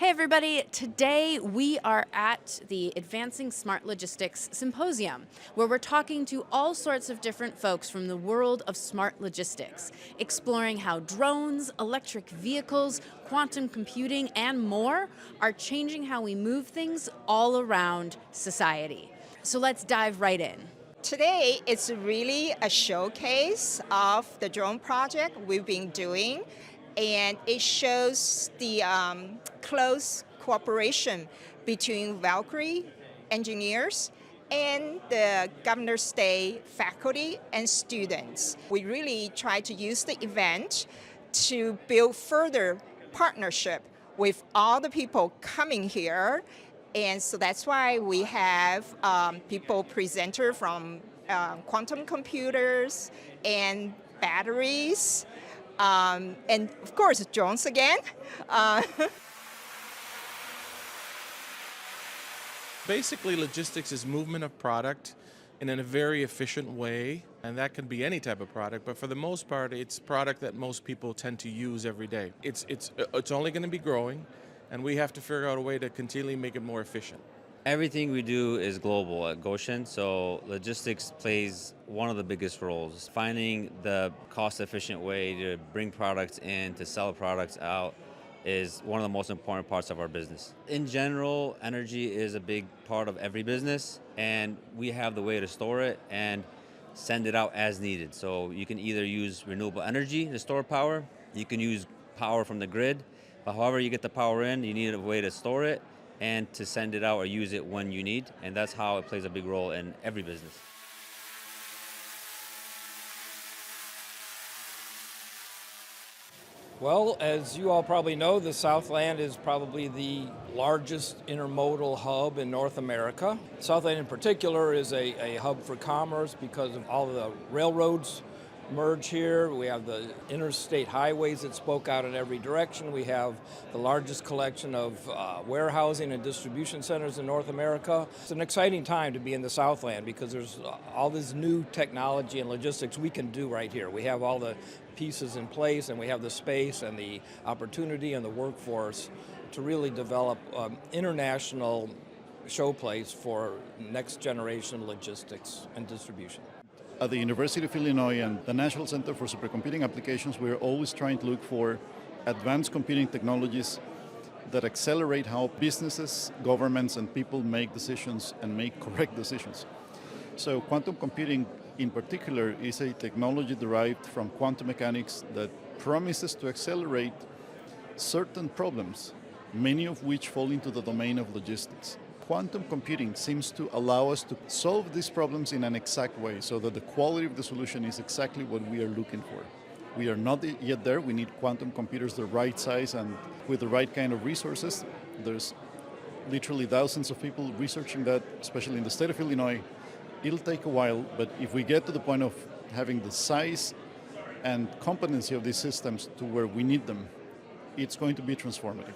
Hey everybody, today we are at the Advancing Smart Logistics Symposium, where we're talking to all sorts of different folks from the world of smart logistics, exploring how drones, electric vehicles, quantum computing, and more are changing how we move things all around society. So let's dive right in. Today, it's really a showcase of the drone project we've been doing, and it shows the close cooperation between Valkyrie engineers and the Governor's State faculty and students. We really try to use the event to build further partnership with all the people coming here. And so that's why we have people presenter from quantum computers and batteries, and of course drones again. Uh, Basically, logistics is movement of product in a very efficient way, and that can be any type of product, but for the most part, it's product that most people tend to use every day. It's only going to be growing, and we have to figure out a way to continually make it more efficient. Everything we do is global at Goshen, so logistics plays one of the biggest roles. Finding the cost-efficient way to bring products in, to sell products out, is one of the most important parts of our business. In general, energy is a big part of every business, and we have the way to store it and send it out as needed. So you can either use renewable energy to store power, you can use power from the grid, but however you get the power in, you need a way to store it and to send it out or use it when you need, and that's how it plays a big role in every business. Well, as you all probably know, the Southland is probably the largest intermodal hub in North America. Southland in particular is a hub for commerce because of all of the railroads merge here. We have the interstate highways that spoke out in every direction. We have the largest collection of warehousing and distribution centers in North America. It's an exciting time to be in the Southland because there's all this new technology and logistics we can do right here. We have all the pieces in place, and we have the space and the opportunity and the workforce to really develop international showplace for next generation logistics and distribution. At the University of Illinois and the National Center for Supercomputing Applications, we're always trying to look for advanced computing technologies that accelerate how businesses, governments, and people make decisions and make correct decisions. So quantum computing in particular is a technology derived from quantum mechanics that promises to accelerate certain problems, many of which fall into the domain of logistics. Quantum computing seems to allow us to solve these problems in an exact way so that the quality of the solution is exactly what we are looking for. We are not yet there. We need quantum computers the right size and with the right kind of resources. There's literally thousands of people researching that, especially in the state of Illinois. It'll take a while, but if we get to the point of having the size and competency of these systems to where we need them, it's going to be transformative.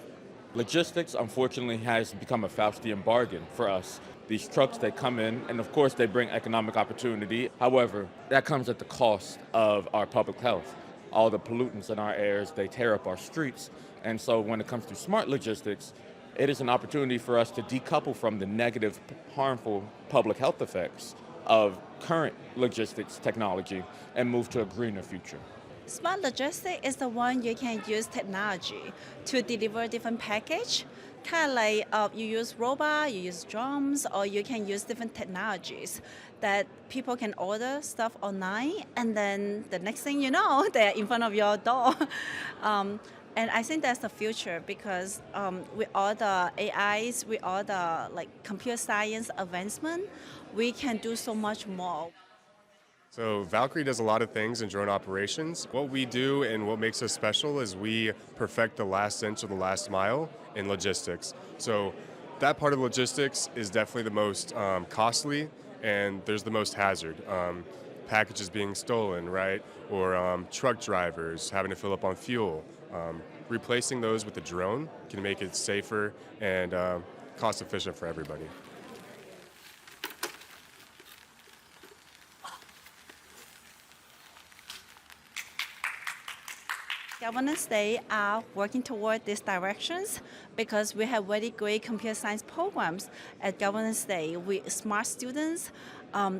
Logistics, unfortunately, has become a Faustian bargain for us. These trucks, they come in, and of course, they bring economic opportunity. However, that comes at the cost of our public health. All the pollutants in our airs, they tear up our streets. And so when it comes to smart logistics, it is an opportunity for us to decouple from the negative, harmful public health effects of current logistics technology and move to a greener future. Smart logistics is the one you can use technology to deliver different package. Kind of like you use robot, you use drones, or you can use different technologies that people can order stuff online, and then the next thing you know, they're in front of your door. And I think that's the future because with all the AIs, with all the computer science advancement, we can do so much more. So Valkyrie does a lot of things in drone operations. What we do and what makes us special is we perfect the last inch of the last mile in logistics. So that part of logistics is definitely the most costly, and there's the most hazard. Packages being stolen, right? Or truck drivers having to fill up on fuel. Replacing those with a drone can make it safer and cost efficient for everybody. Governors, they are working toward these directions because we have very great computer science programs at Governors Day with smart students,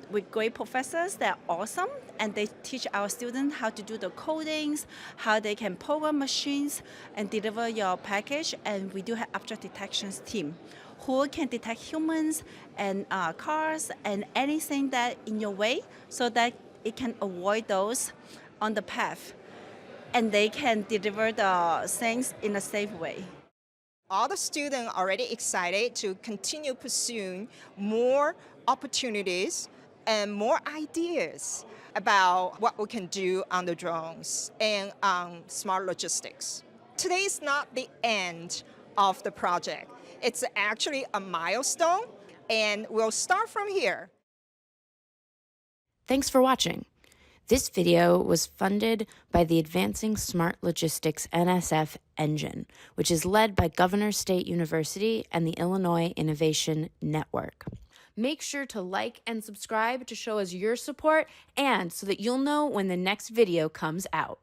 with great professors that are awesome, and they teach our students how to do the codings, how they can program machines and deliver your package. And we do have object detections team who can detect humans and cars and anything that in your way so that it can avoid those on the path. And they can deliver the things in a safe way. All the students are already excited to continue pursuing more opportunities and more ideas about what we can do on the drones and smart logistics. Today is not the end of the project. It's actually a milestone, and we'll start from here. Thanks for watching. This video was funded by the Advancing Smart Logistics NSF engine, which is led by Governor State University and the Illinois Innovation Network. Make sure to like and subscribe to show us your support and so that you'll know when the next video comes out.